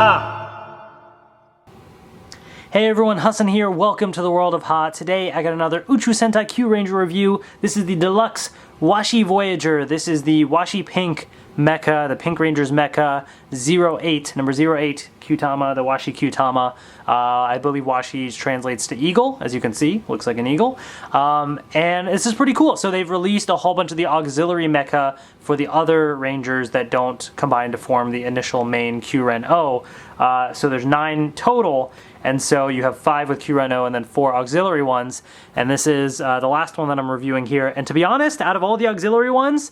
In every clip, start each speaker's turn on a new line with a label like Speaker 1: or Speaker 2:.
Speaker 1: Mecha! Hey everyone, Hassan here. Welcome to the world of Ha. Today I got another Uchu Sentai Kyuranger review. This is the deluxe Washi Voyager. This is the Washi Pink Mecha, the Pink Ranger's Mecha 08, number 08 Kyutama, the Washi Kyutama. I believe Washi translates to eagle, as you can see, looks like an eagle. And this is pretty cool. So they've released a whole bunch of the auxiliary mecha for the other Rangers that don't combine to form the initial main Kyuren-Oh. So there's 9 total, and so you have 5 with KyurenOh and then 4 auxiliary ones. And this is the last one that I'm reviewing here. And to be honest, out of all the auxiliary ones,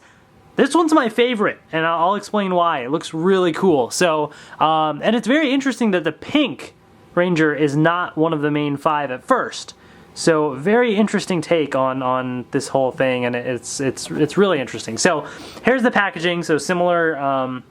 Speaker 1: this one's my favorite, and I'll explain why. It looks really cool. So, and it's very interesting that the Pink Ranger is not one of the main 5 at first. So, very interesting take on this whole thing, and it's really interesting. So, here's the packaging. So, similar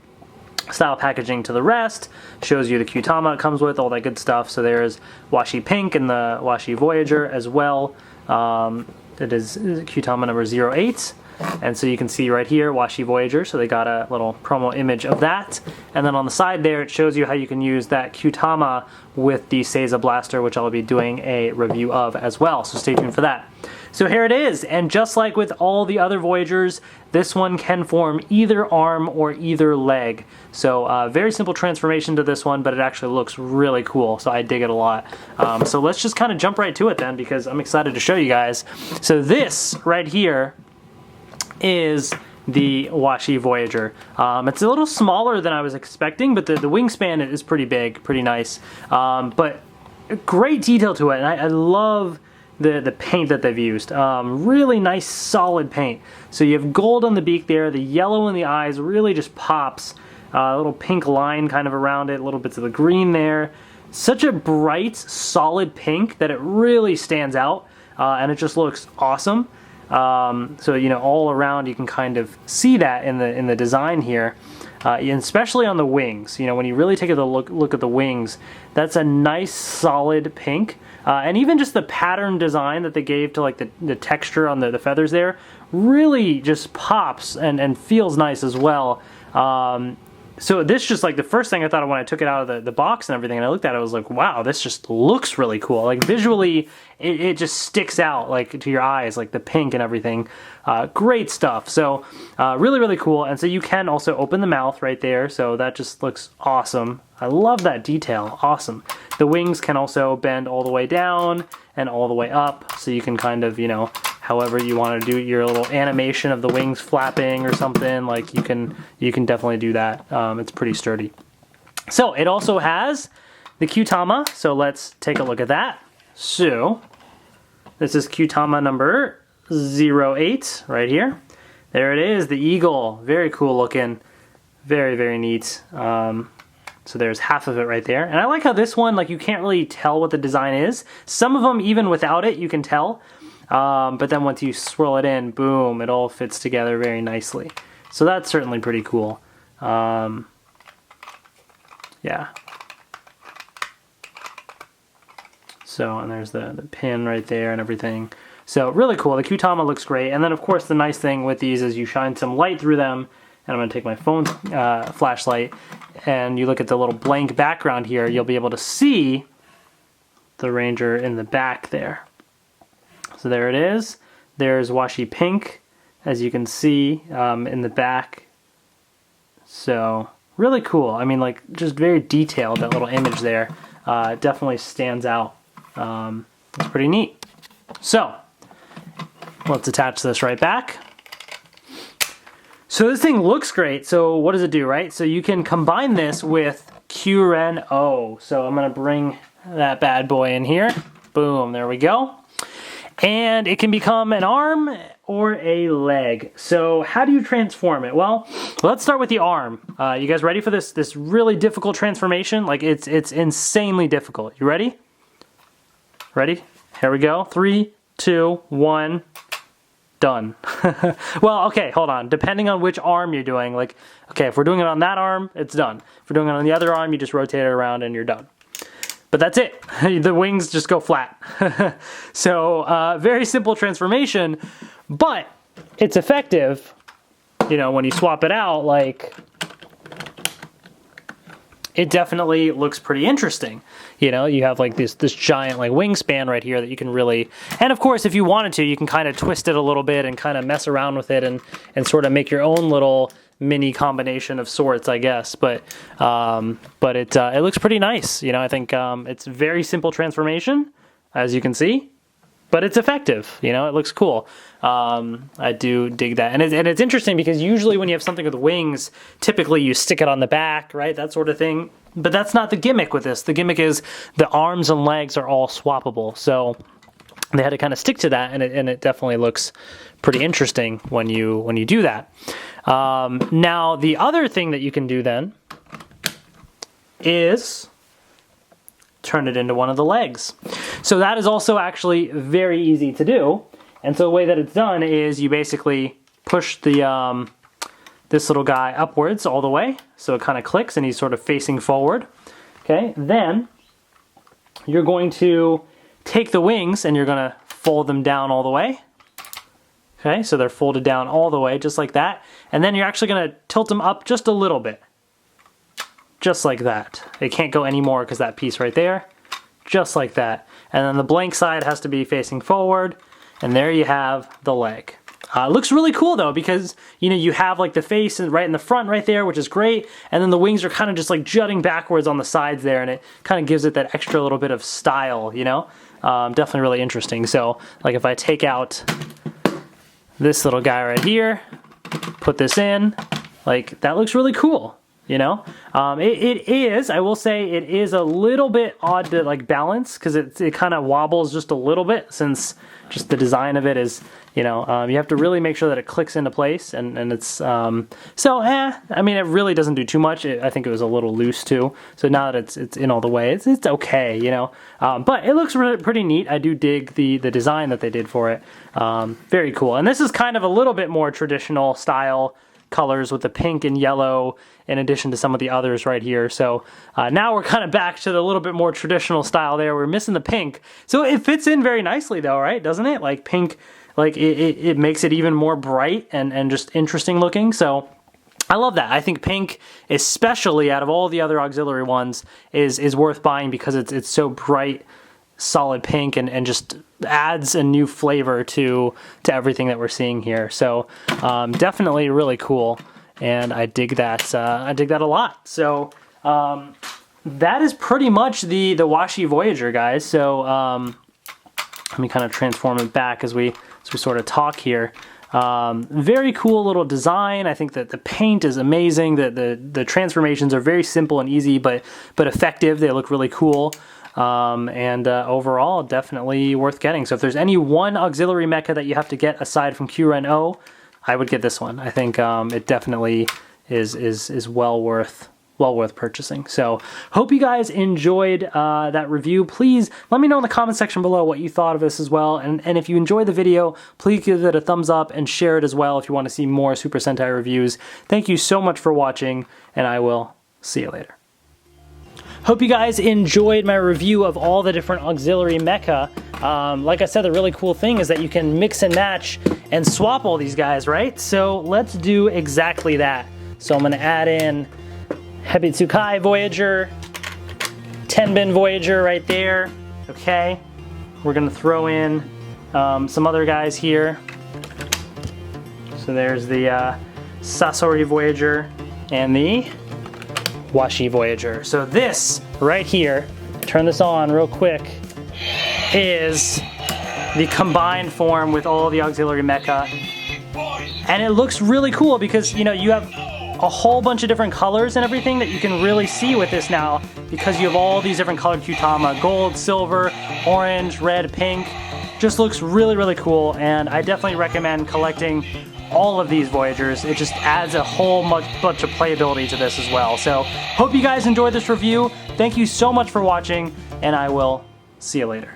Speaker 1: style packaging to the rest. Shows you the Kyutama it comes with, all that good stuff. So, there's Washi Pink and the Washi Voyager as well. It is Kyutama number 08. And so you can see right here, Washi Voyager, so they got a little promo image of that. And then on the side there, it shows you how you can use that Kyutama with the Seiza Blaster, which I'll be doing a review of as well, so stay tuned for that. So here it is, and just like with all the other Voyagers, this one can form either arm or either leg. So very simple transformation to this one, but it actually looks really cool, so I dig it a lot. So let's just kind of jump right to it then, because I'm excited to show you guys. So this right here is the Washi Voyager. It's a little smaller than I was expecting, but the wingspan is pretty big, pretty nice. But great detail to it, and I love the paint that they've used. Really nice, solid paint. So you have gold on the beak there, the yellow in the eyes really just pops. A little pink line kind of around it, little bits of the green there. Such a bright, solid pink that it really stands out, and it just looks awesome. So you know, all around you can kind of see that in the design here, and especially on the wings. You know, when you really take a look at the wings, that's a nice solid pink, and even just the pattern design that they gave to like the texture on the feathers there really just pops and feels nice as well. So this just like the first thing I thought of when I took it out of the box and everything, and I looked at it, I was like, wow, this just looks really cool. Like visually, it just sticks out like to your eyes, like the pink and everything. Great stuff. So really, really cool. And so you can also open the mouth right there. So that just looks awesome. I love that detail. Awesome. The wings can also bend all the way down and all the way up. So you can kind of, you know, however you want to do your little animation of the wings flapping or something, like you can definitely do that. It's pretty sturdy. So it also has the Kyutama, so let's take a look at that. So this is Kyutama number 08 right here. There it is, the eagle. Very cool looking. Very, very neat. So there's half of it right there. And I like how this one, like you can't really tell what the design is. Some of them, even without it, you can tell. But then once you swirl it in, boom, it all fits together very nicely. So that's certainly pretty cool. Yeah. So, and there's the pin right there and everything. So really cool. The Kyutama looks great. And then of course the nice thing with these is you shine some light through them. And I'm going to take my phone flashlight, and you look at the little blank background here, you'll be able to see the Ranger in the back there. So there it is. There's Washi Pink, as you can see in the back. So really cool. I mean, like just very detailed, that little image there. Definitely stands out. It's pretty neat. So let's attach this right back. So this thing looks great. So what does it do, right? So you can combine this with KyurenOh. So I'm going to bring that bad boy in here. Boom, there we go. And it can become an arm or a leg. So how do you transform it? Well, let's start with the arm. You guys ready for this really difficult transformation? Like it's insanely difficult. You ready? Ready? Here we go. 3, 2, 1. Done. Well, okay, hold on. Depending on which arm you're doing, like, okay, if we're doing it on that arm, it's done. If we're doing it on the other arm, you just rotate it around and you're done. But that's it. The wings just go flat. So, very simple transformation, but it's effective, you know, when you swap it out, like, it definitely looks pretty interesting. You know, you have like this giant like wingspan right here that you can really, and of course if you wanted to, you can kind of twist it a little bit and kind of mess around with it and sort of make your own little mini combination of sorts, I guess. But it looks pretty nice. You know, I think it's very simple transformation, as you can see, but it's effective. You know, it looks cool. I do dig that, and it's interesting because usually when you have something with wings, typically you stick it on the back, right? That sort of thing. But that's not the gimmick with this. The gimmick is the arms and legs are all swappable. So they had to kind of stick to that, and it definitely looks pretty interesting when you do that. Now the other thing that you can do then is turn it into one of the legs. So that is also actually very easy to do. And so the way that it's done is you basically push the this little guy upwards all the way, so it kind of clicks and he's sort of facing forward. Okay, then you're going to take the wings and you're going to fold them down all the way. Okay, so they're folded down all the way, just like that. And then you're actually going to tilt them up just a little bit. Just like that. It can't go any more because that piece right there. Just like that. And then the blank side has to be facing forward. And there you have the leg. It looks really cool though, because you know you have like the face right in the front right there, which is great, and then the wings are kind of just like jutting backwards on the sides there, and it kind of gives it that extra little bit of style, you know. Definitely really interesting. So like if I take out this little guy right here, put this in, like that looks really cool. You know, it is, I will say it is a little bit odd to like balance because it kind of wobbles just a little bit, since just the design of it is, you know, you have to really make sure that it clicks into place, and it's, I mean, it really doesn't do too much. I think it was a little loose too. So now that it's in all the way, it's okay, you know, but it looks really pretty neat. I do dig the design that they did for it. Very cool. And this is kind of a little bit more traditional style colors with the pink and yellow in addition to some of the others right here. So now we're kind of back to the little bit more traditional style there. We're missing the pink. So it fits in very nicely though, right? Doesn't it? Like pink, like it makes it even more bright and just interesting looking. So I love that. I think pink, especially out of all the other auxiliary ones, is worth buying because it's so bright, solid pink, and just adds a new flavor to everything that we're seeing here. So definitely really cool, and I dig that. I dig that a lot. So that is pretty much the Washi Voyager, guys. So let me kind of transform it back as we sort of talk here. Very cool little design. I think that the paint is amazing. The transformations are very simple and easy, but effective. They look really cool. And overall, definitely worth getting. So if there's any one auxiliary mecha that you have to get aside from KyurenOh, I would get this one. I think it definitely is well worth purchasing. So hope you guys enjoyed that review. Please let me know in the comment section below what you thought of this as well. And if you enjoyed the video, please give it a thumbs up and share it as well if you want to see more Super Sentai reviews. Thank you so much for watching, and I will see you later. Hope you guys enjoyed my review of all the different auxiliary mecha. Like I said, the really cool thing is that you can mix and match and swap all these guys, right? So let's do exactly that. So I'm going to add in Hebitsukai Voyager, Tenbin Voyager right there, okay? We're going to throw in some other guys here. So there's the Sasori Voyager and the Washi Voyager. So this right here, turn this on real quick, is the combined form with all the auxiliary mecha. And it looks really cool because, you know, you have a whole bunch of different colors and everything that you can really see with this now, because you have all these different colored Kyutama: gold, silver, orange, red, pink. Just looks really, really cool, and I definitely recommend collecting all of these Voyagers. It just adds a whole bunch of playability to this as well. So hope you guys enjoyed this review. Thank you so much for watching, and I will see you later.